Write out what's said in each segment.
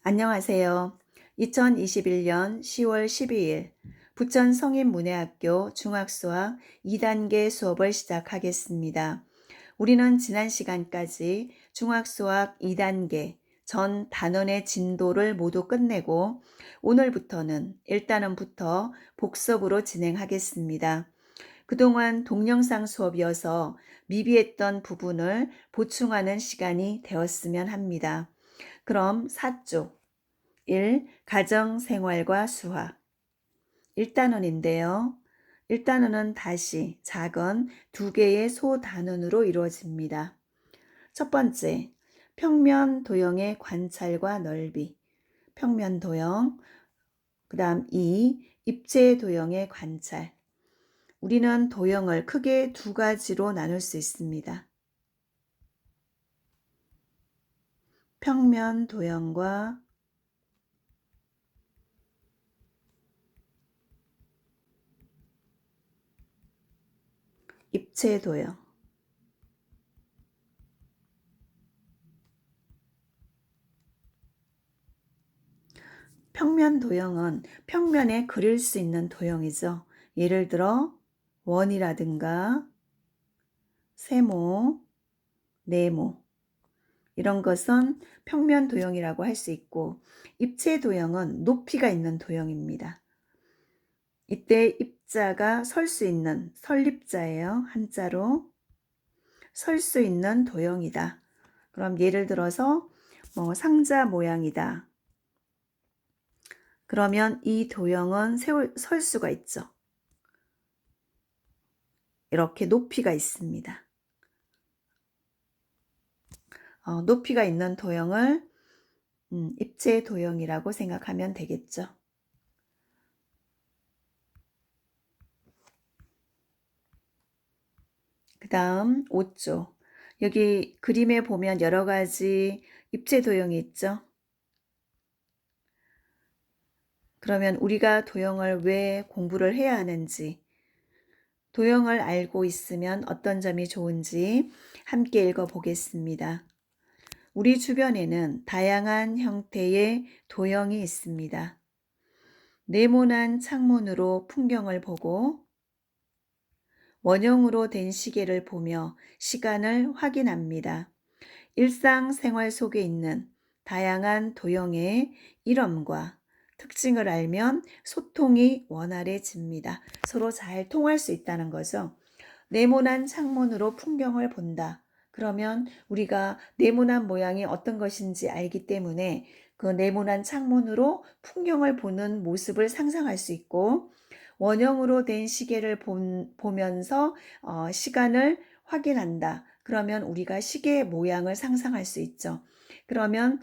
안녕하세요. 2021년 10월 12일 부천 성인문예학교 중학수학 2단계 수업을 시작하겠습니다. 우리는 지난 시간까지 중학수학 2단계 전 단원의 진도를 모두 끝내고 오늘부터는 1단원부터 복습으로 진행하겠습니다. 그동안 동영상 수업이어서 미비했던 부분을 보충하는 시간이 되었으면 합니다. 그럼 4쪽 1. 가정생활과 수학 1단원인데요. 1단원은 다시 작은 두 개의 소단원으로 이루어집니다. 첫 번째, 평면 도형의 관찰과 넓이 평면 도형, 그 다음 2. 입체 도형의 관찰. 우리는 도형을 크게 두 가지로 나눌 수 있습니다. 평면 도형과 입체 도형. 평면 도형은 평면에 그릴 수 있는 도형이죠. 예를 들어 원이라든가 세모, 네모 이런 것은 평면 도형이라고 할 수 있고, 입체 도형은 높이가 있는 도형입니다. 이때 입자가 설 수 있는 설립자예요. 한자로 설 수 있는 도형이다. 그럼 예를 들어서 상자 모양이다. 그러면 이 도형은 설 수가 있죠. 이렇게 높이가 있습니다. 높이가 있는 도형을 입체 도형이라고 생각하면 되겠죠. 그 다음 5조. 여기 그림에 보면 여러 가지 입체 도형이 있죠. 그러면 우리가 도형을 왜 공부를 해야 하는지, 도형을 알고 있으면 어떤 점이 좋은지 함께 읽어보겠습니다. 우리 주변에는 다양한 형태의 도형이 있습니다. 네모난 창문으로 풍경을 보고 원형으로 된 시계를 보며 시간을 확인합니다. 일상생활 속에 있는 다양한 도형의 이름과 특징을 알면 소통이 원활해집니다. 서로 잘 통할 수 있다는 거죠. 네모난 창문으로 풍경을 본다. 그러면 우리가 네모난 모양이 어떤 것인지 알기 때문에 그 네모난 창문으로 풍경을 보는 모습을 상상할 수 있고, 원형으로 된 시계를 보면서 시간을 확인한다. 그러면 우리가 시계의 모양을 상상할 수 있죠. 그러면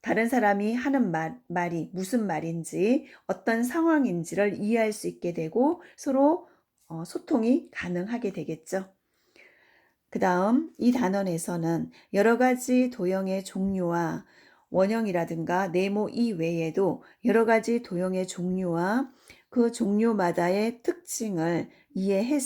다른 사람이 하는 말이 무슨 말인지, 어떤 상황인지를 이해할 수 있게 되고 서로 소통이 가능하게 되겠죠. 그 다음 이 단원에서는 여러 가지 도형의 종류와 원형이라든가 네모 이외에도 여러 가지 도형의 종류와 그 종류마다의 특징을 이해해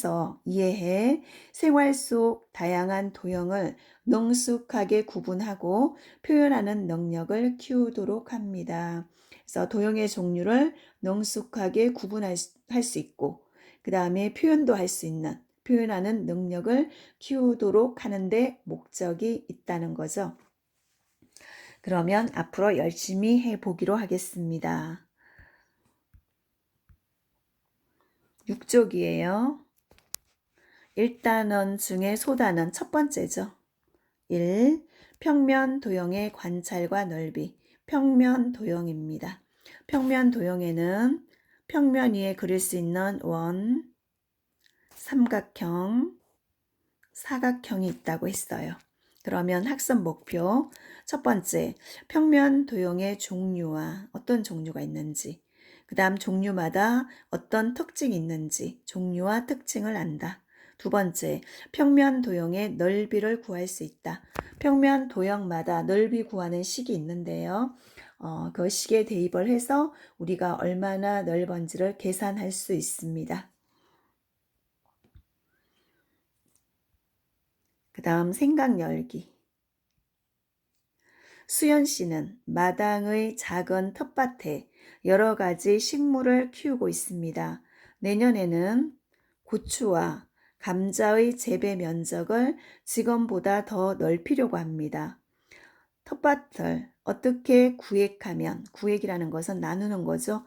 생활 속 다양한 도형을 능숙하게 구분하고 표현하는 능력을 키우도록 합니다. 그래서 도형의 종류를 능숙하게 구분할 수 있고, 그 다음에 표현도 할 수 있는, 표현하는 능력을 키우도록 하는데 목적이 있다는 거죠. 그러면 앞으로 열심히 해보기로 하겠습니다. 6쪽이에요. 1단원 중에 소단원 첫 번째죠. 1. 평면 도형의 관찰과 넓이. 평면 도형입니다. 평면 도형에는 평면 위에 그릴 수 있는 원, 삼각형, 사각형이 있다고 했어요. 그러면 학습 목표 첫 번째, 평면 도형의 종류와 어떤 종류가 있는지, 그 다음 종류마다 어떤 특징이 있는지 종류와 특징을 안다. 두 번째, 평면 도형의 넓이를 구할 수 있다. 평면 도형마다 넓이 구하는 식이 있는데요. 그 식에 대입을 해서 우리가 얼마나 넓은지를 계산할 수 있습니다. 그 다음 생각 열기. 수연 씨는 마당의 작은 텃밭에 여러 가지 식물을 키우고 있습니다. 내년에는 고추와 감자의 재배 면적을 지금보다 더 넓히려고 합니다. 텃밭을 어떻게 구획하면, 구획이라는 것은 나누는 거죠.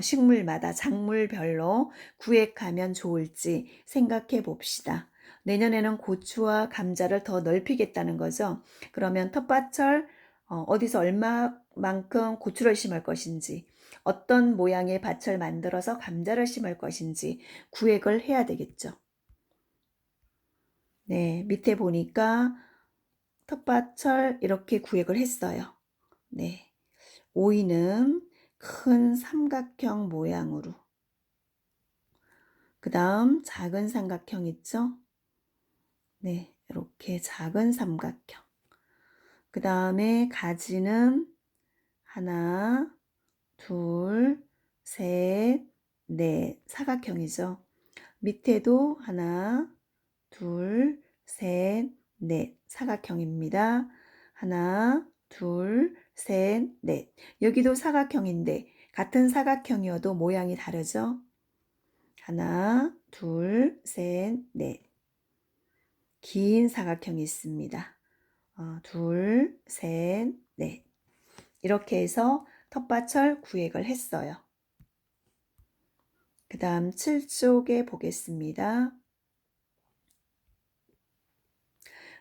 식물마다 작물별로 구획하면 좋을지 생각해 봅시다. 내년에는 고추와 감자를 더 넓히겠다는 거죠. 그러면 텃밭을 어디서 얼마만큼 고추를 심을 것인지, 어떤 모양의 밭을 만들어서 감자를 심을 것인지 구획을 해야 되겠죠. 네, 밑에 보니까 텃밭을 이렇게 구획을 했어요. 네, 오이는 큰 삼각형 모양으로, 그 다음 작은 삼각형 있죠? 네, 이렇게 작은 삼각형. 그 다음에 가지는 하나, 둘, 셋, 넷, 사각형이죠. 밑에도 하나, 둘, 셋, 넷, 사각형입니다. 하나, 둘, 셋, 넷. 여기도 사각형인데 같은 사각형이어도 모양이 다르죠? 하나, 둘, 셋, 넷. 긴 사각형이 있습니다. 둘, 셋, 넷. 이렇게 해서 텃밭을 구획을 했어요. 그 다음 7쪽에 보겠습니다.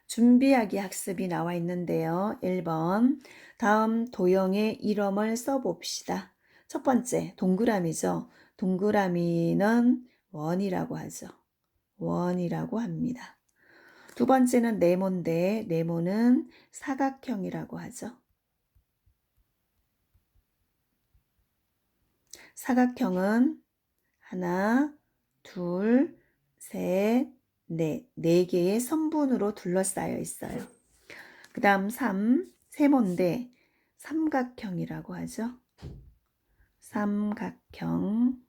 준비하기 학습이 나와 있는데요. 1번, 다음 도형의 이름을 써봅시다. 첫 번째, 동그라미죠. 동그라미는 원이라고 하죠. 원이라고 합니다. 두 번째는 네모인데 네모는 사각형이라고 하죠. 사각형은 하나, 둘, 셋, 넷, 네 개의 선분으로 둘러싸여 있어요. 그 다음 3, 세모인데 삼각형이라고 하죠. 삼각형.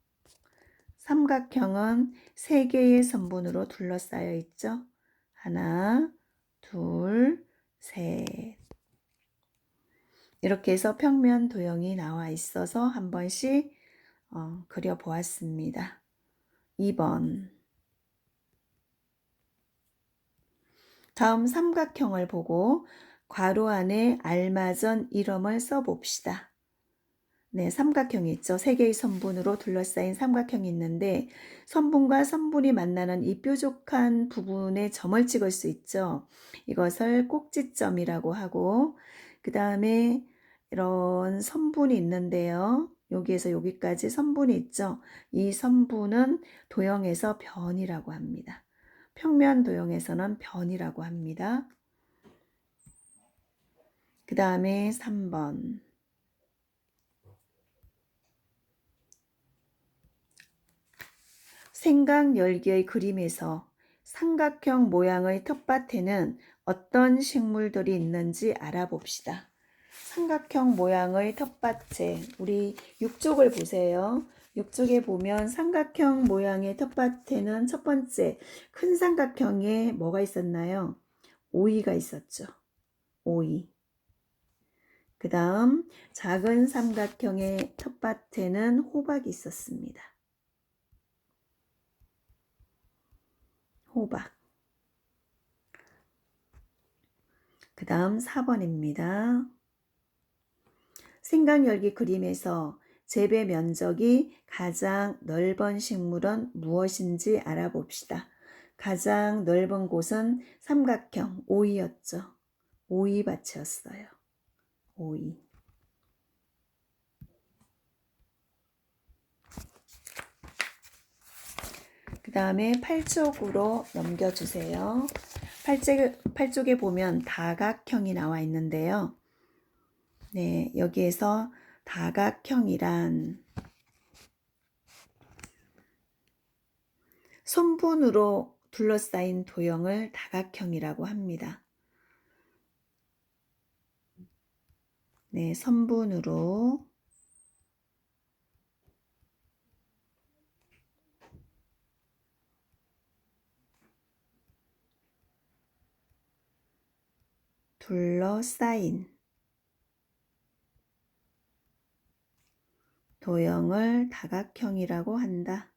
삼각형은 세 개의 선분으로 둘러싸여 있죠. 하나, 둘, 셋. 이렇게 해서 평면 도형이 나와 있어서 한 번씩 그려보았습니다. 2번. 다음 삼각형을 보고 괄호 안에 알맞은 이름을 써봅시다. 네, 삼각형이 있죠. 세 개의 선분으로 둘러싸인 삼각형이 있는데 선분과 선분이 만나는 이 뾰족한 부분에 점을 찍을 수 있죠. 이것을 꼭지점이라고 하고 그 다음에 이런 선분이 있는데요. 여기에서 여기까지 선분이 있죠. 이 선분은 도형에서 변이라고 합니다. 평면 도형에서는 변이라고 합니다. 그 다음에 3번. 생각 열기의 그림에서 삼각형 모양의 텃밭에는 어떤 식물들이 있는지 알아봅시다. 삼각형 모양의 텃밭에 우리 6쪽을 보세요. 6쪽에 보면 삼각형 모양의 텃밭에는 첫 번째 큰 삼각형에 뭐가 있었나요? 오이가 있었죠. 오이. 그 다음 작은 삼각형의 텃밭에는 호박이 있었습니다. 호박. 그 다음 4번입니다. 생각열기 그림에서 재배 면적이 가장 넓은 식물은 무엇인지 알아봅시다. 가장 넓은 곳은 삼각형 오이였죠. 오이밭이었어요. 오이. 그 다음에 8쪽으로 넘겨주세요. 8쪽에 보면 다각형이 나와 있는데요. 네, 여기에서 다각형이란 선분으로 둘러싸인 도형을 다각형이라고 합니다. 네, 선분으로 둘러싸인 도형을 다각형이라고 한다.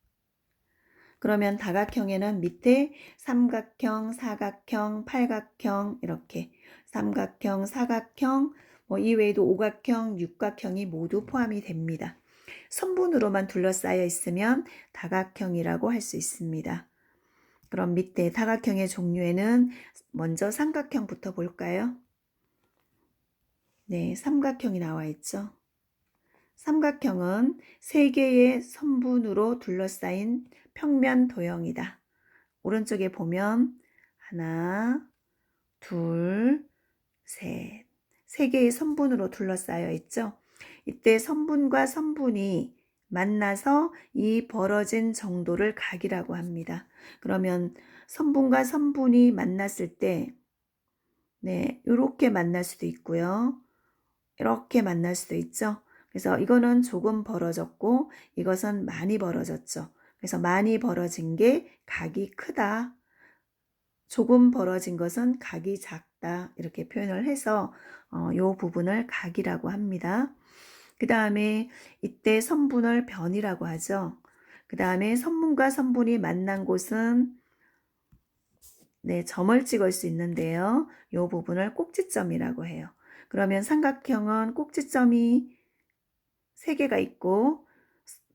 그러면 다각형에는 밑에 삼각형, 사각형, 팔각형 이렇게 삼각형, 사각형, 이외에도 오각형, 육각형이 모두 포함이 됩니다. 선분으로만 둘러싸여 있으면 다각형이라고 할 수 있습니다. 그럼 밑에 다각형의 종류에는 먼저 삼각형부터 볼까요? 네, 삼각형이 나와 있죠. 삼각형은 세 개의 선분으로 둘러싸인 평면 도형이다. 오른쪽에 보면 하나, 둘, 셋. 세 개의 선분으로 둘러싸여 있죠. 이때 선분과 선분이 만나서 이 벌어진 정도를 각이라고 합니다. 그러면 선분과 선분이 만났을 때 네, 이렇게 만날 수도 있고요. 이렇게 만날 수도 있죠. 그래서 이거는 조금 벌어졌고 이것은 많이 벌어졌죠. 그래서 많이 벌어진 게 각이 크다. 조금 벌어진 것은 각이 작다. 이렇게 표현을 해서 이 부분을 각이라고 합니다. 그 다음에 이때 선분을 변이라고 하죠. 그 다음에 선분과 선분이 만난 곳은 네, 점을 찍을 수 있는데요. 이 부분을 꼭지점이라고 해요. 그러면 삼각형은 꼭지점이 3개가 있고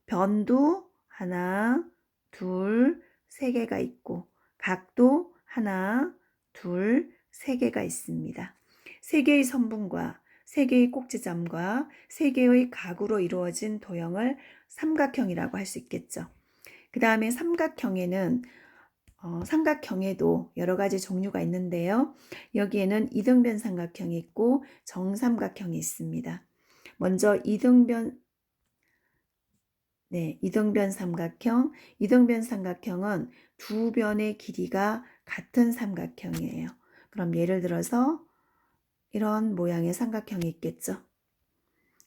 변도 하나, 둘, 3개가 있고 각도 하나, 둘, 3개가 있습니다. 3개의 선분과 3개의 꼭지점과 3개의 각으로 이루어진 도형을 삼각형이라고 할 수 있겠죠. 그 다음에 삼각형에도 여러 가지 종류가 있는데요. 여기에는 이등변 삼각형이 있고 정삼각형이 있습니다. 먼저 이등변 삼각형. 이등변 삼각형은 두 변의 길이가 같은 삼각형이에요. 그럼 예를 들어서 이런 모양의 삼각형이 있겠죠.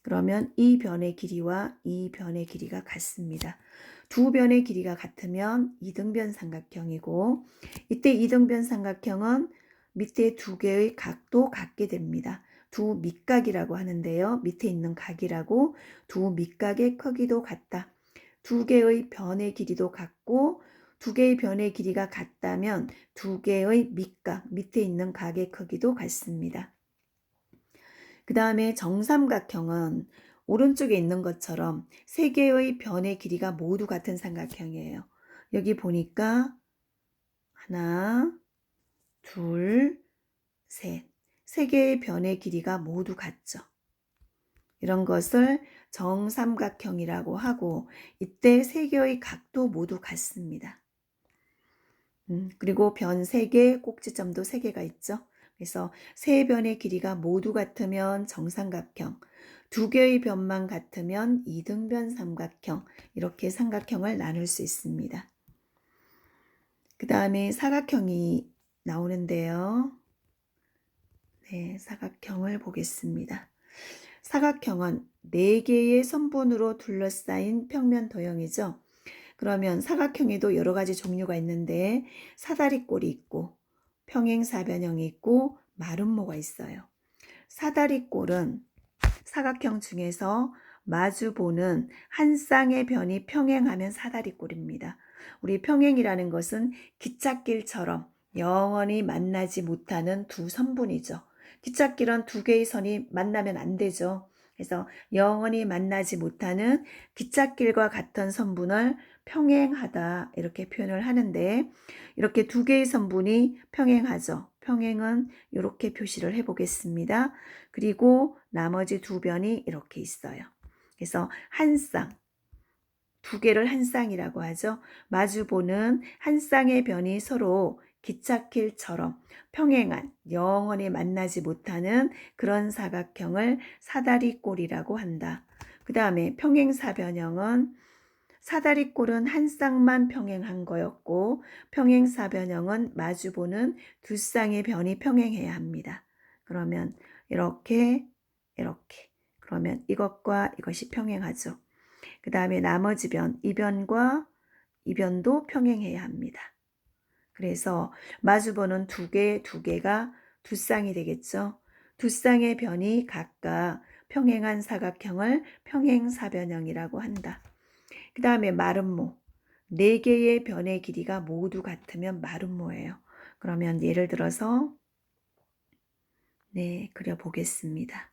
그러면 이 변의 길이와 이 변의 길이가 같습니다. 두 변의 길이가 같으면 이등변 삼각형이고 이때 이등변 삼각형은 밑에 두 개의 각도 같게 됩니다. 두 밑각이라고 하는데요. 밑에 있는 각이라고 두 밑각의 크기도 같다. 두 개의 변의 길이도 같고 두 개의 변의 길이가 같다면 두 개의 밑각, 밑에 있는 각의 크기도 같습니다. 그 다음에 정삼각형은 오른쪽에 있는 것처럼 세 개의 변의 길이가 모두 같은 삼각형이에요. 여기 보니까 하나, 둘, 셋. 세 개의 변의 길이가 모두 같죠. 이런 것을 정삼각형이라고 하고 이때 세 개의 각도 모두 같습니다. 그리고 변 3개, 꼭지점도 3개가 있죠. 그래서 세 변의 길이가 모두 같으면 정삼각형, 두 개의 변만 같으면 이등변 삼각형, 이렇게 삼각형을 나눌 수 있습니다. 그 다음에 사각형이 나오는데요. 네, 사각형을 보겠습니다. 사각형은 4개의 선분으로 둘러싸인 평면 도형이죠. 그러면 사각형에도 여러 가지 종류가 있는데 사다리꼴이 있고 평행사변형이 있고 마름모가 있어요. 사다리꼴은 사각형 중에서 마주보는 한 쌍의 변이 평행하면 사다리꼴입니다. 우리 평행이라는 것은 기찻길처럼 영원히 만나지 못하는 두 선분이죠. 기찻길은 두 개의 선이 만나면 안 되죠. 그래서 영원히 만나지 못하는 기찻길과 같은 선분을 평행하다 이렇게 표현을 하는데 이렇게 두 개의 선분이 평행하죠. 평행은 이렇게 표시를 해보겠습니다. 그리고 나머지 두 변이 이렇게 있어요. 그래서 한 쌍, 두 개를 한 쌍이라고 하죠. 마주보는 한 쌍의 변이 서로 기찻길처럼 평행한 영원히 만나지 못하는 그런 사각형을 사다리꼴이라고 한다. 그 다음에 평행사변형은 사다리꼴은 한 쌍만 평행한 거였고 평행사변형은 마주보는 두 쌍의 변이 평행해야 합니다. 그러면 이렇게 그러면 이것과 이것이 평행하죠. 그 다음에 나머지 변, 이 변과 이 변도 평행해야 합니다. 그래서 마주보는 두 개가 두 쌍이 되겠죠. 두 쌍의 변이 각각 평행한 사각형을 평행사변형이라고 한다. 그 다음에 마름모. 4개의 변의 길이가 모두 같으면 마름모예요. 그러면 예를 들어서 그려보겠습니다.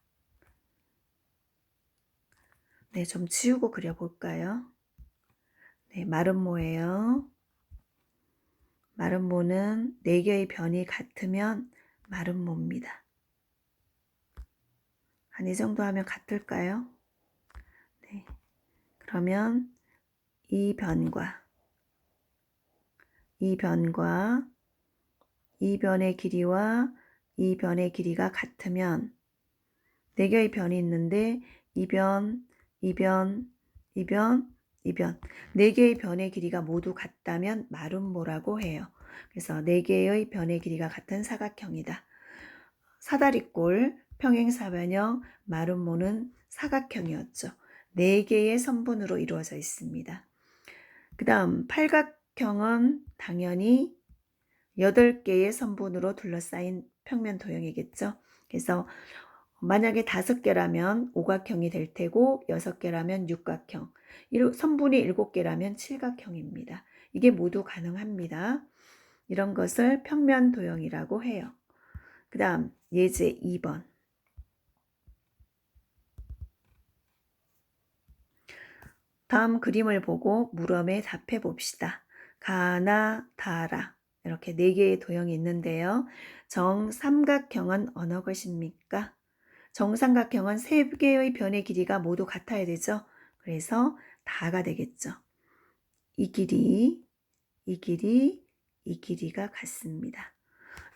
좀 지우고 그려볼까요? 마름모예요. 마름모는 4개의 변이 같으면 마름모입니다. 한 이 정도 하면 같을까요? 그러면 이 변과 이 변의 길이와 이 변의 길이가 같으면 4개의 변이 있는데 이 변, 이 변, 이 변, 이 변. 4개의 변의 길이가 모두 같다면 마름모라고 해요. 그래서 4개의 변의 길이가 같은 사각형이다. 사다리꼴, 평행사변형, 마름모는 사각형이었죠. 4개의 선분으로 이루어져 있습니다. 그 다음 팔각형은 당연히 8개의 선분으로 둘러싸인 평면 도형이겠죠. 그래서 만약에 5개라면 오각형이 될 테고 6개라면 육각형, 선분이 7개라면 칠각형입니다. 이게 모두 가능합니다. 이런 것을 평면 도형이라고 해요. 그 다음 예제 2번. 다음 그림을 보고 물음에 답해 봅시다. 가나, 다라 이렇게 4개의 도형이 있는데요. 정삼각형은 어느 것입니까? 정삼각형은 3개의 변의 길이가 모두 같아야 되죠. 그래서 다가 되겠죠. 이 길이, 이 길이, 이 길이가 같습니다.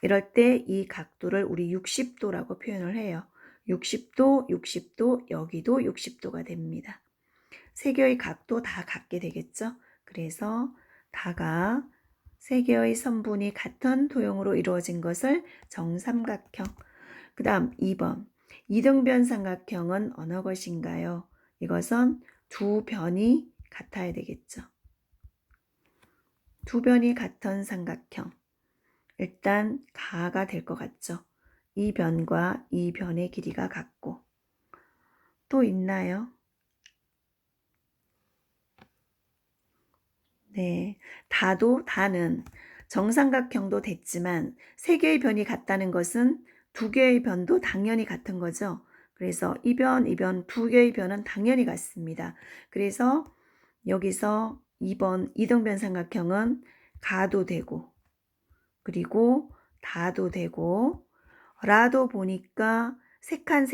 이럴 때 이 각도를 우리 60도라고 표현을 해요. 60도, 60도, 여기도 60도가 됩니다. 3개의 각도 다 같게 되겠죠. 그래서 다가 3개의 선분이 같은 도형으로 이루어진 것을 정삼각형. 그 다음 2번. 이등변 삼각형은 어느 것인가요? 이것은 두 변이 같아야 되겠죠. 두 변이 같은 삼각형. 일단 가가 될 것 같죠. 이 변과 이 변의 길이가 같고. 또 있나요? 다는 정삼각형도 됐지만 3개의 변이 같다는 것은 2개의 변도 당연히 같은 거죠. 그래서 이 변, 2개의 변은 당연히 같습니다. 그래서 여기서 2번 이등변 삼각형은 가도 되고 그리고 다도 되고 라도 보니까 세 칸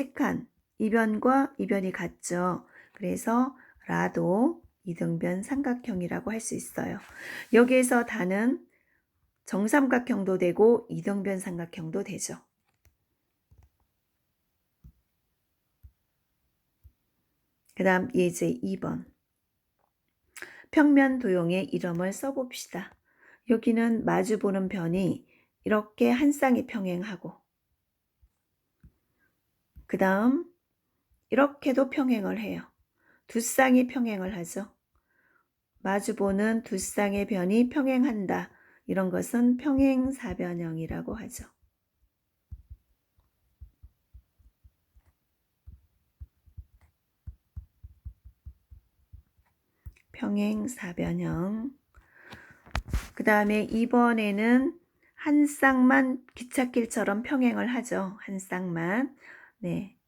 이 변과 이 변이 같죠. 그래서 라도 이등변 삼각형이라고 할 수 있어요. 여기에서 다는 정삼각형도 되고 이등변 삼각형도 되죠. 그 다음 예제 2번. 평면 도형의 이름을 써봅시다. 여기는 마주보는 변이 이렇게 한 쌍이 평행하고 그 다음 이렇게도 평행을 해요. 두 쌍이 평행을 하죠. 마주보는 두 쌍의 변이 평행한다. 이런 것은 평행사변형이라고 하죠. 평행사변형. 그 다음에 이번에는 한 쌍만 기찻길처럼 평행을 하죠. 한 쌍만.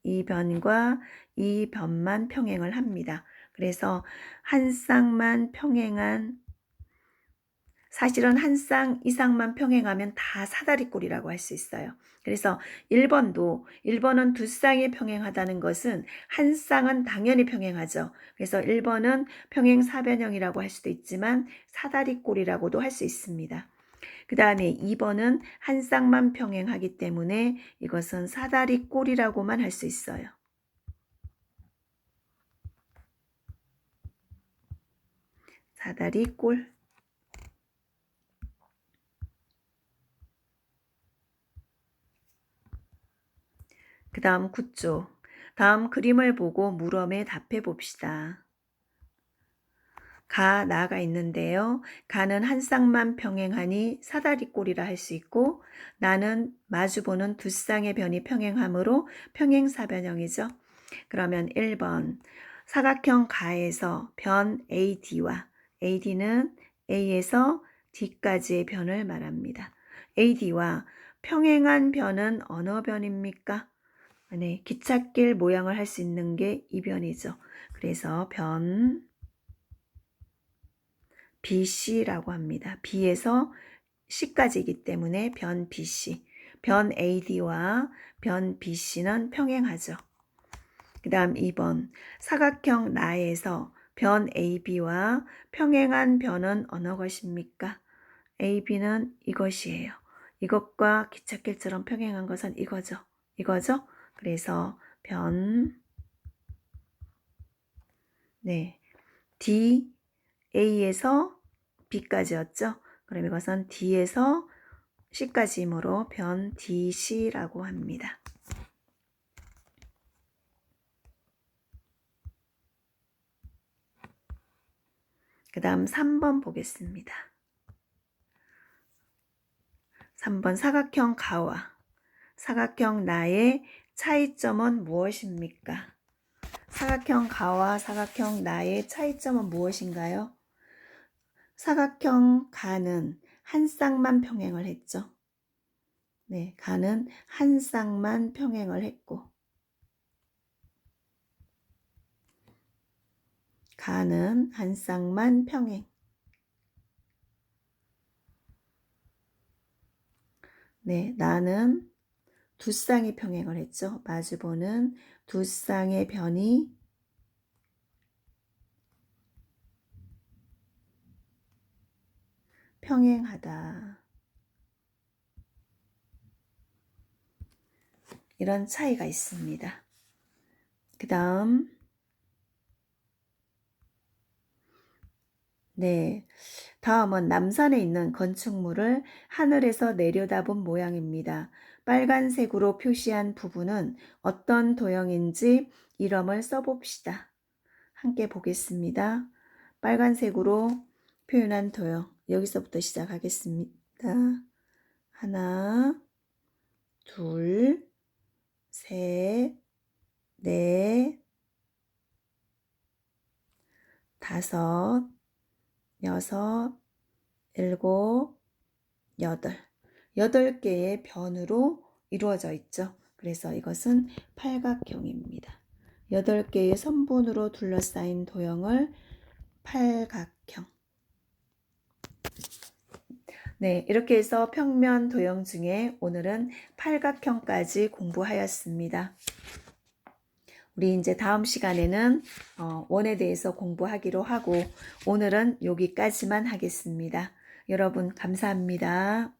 이 변과 이 변만 평행을 합니다. 그래서 한 쌍만 평행한, 사실은 한 쌍 이상만 평행하면 다 사다리꼴이라고 할 수 있어요. 그래서 1번은 두 쌍이 평행하다는 것은 한 쌍은 당연히 평행하죠. 그래서 1번은 평행사변형이라고 할 수도 있지만 사다리꼴이라고도 할 수 있습니다. 그 다음에 2번은 한 쌍만 평행하기 때문에 이것은 사다리꼴이라고만 할 수 있어요. 사다리꼴. 그 다음 9쪽. 다음 그림을 보고 물음에 답해 봅시다. 가, 나가 있는데요. 가는 한 쌍만 평행하니 사다리꼴이라 할 수 있고 나는 마주보는 두 쌍의 변이 평행하므로 평행사변형이죠. 그러면 1번 사각형 가에서 변 AD와 AD는 A에서 D까지의 변을 말합니다. AD와 평행한 변은 어느 변입니까? 네, 기찻길 모양을 할 수 있는 게 이 변이죠. 그래서 변 BC라고 합니다. B에서 C까지이기 때문에 변 BC. 변 AD와 변 BC는 평행하죠. 그 다음 2번 사각형 나에서 변 AB와 평행한 변은 어느 것입니까? AB는 이것이에요. 이것과 기찻길처럼 평행한 것은 이거죠. 이거죠? 그래서 변 네, D, A에서 B까지였죠. 그럼 이것은 D에서 C까지이므로 변 DC라고 합니다. 그 다음 3번 보겠습니다. 3번 사각형 가와 사각형 나의 차이점은 무엇입니까? 사각형 가와 사각형 나의 차이점은 무엇인가요? 사각형 가는 한 쌍만 평행을 했죠. 네, 가는 한 쌍만 평행을 했고 가는 한 쌍만 평행. 네, 나는 두 쌍이 평행을 했죠. 마주보는 두 쌍의 변이 평행하다. 이런 차이가 있습니다. 그 다음 네, 다음은 남산에 있는 건축물을 하늘에서 내려다본 모양입니다. 빨간색으로 표시한 부분은 어떤 도형인지 이름을 써봅시다. 함께 보겠습니다. 빨간색으로 표현한 도형, 여기서부터 시작하겠습니다. 하나, 둘, 셋, 넷, 다섯, 여섯, 일곱, 여덟 개의 변으로 이루어져 있죠. 그래서 이것은 팔각형입니다. 8개의 선분으로 둘러싸인 도형을 팔각형. 네, 이렇게 해서 평면 도형 중에 오늘은 팔각형까지 공부하였습니다. 우리 이제 다음 시간에는 원에 대해서 공부하기로 하고 오늘은 여기까지만 하겠습니다. 여러분 감사합니다.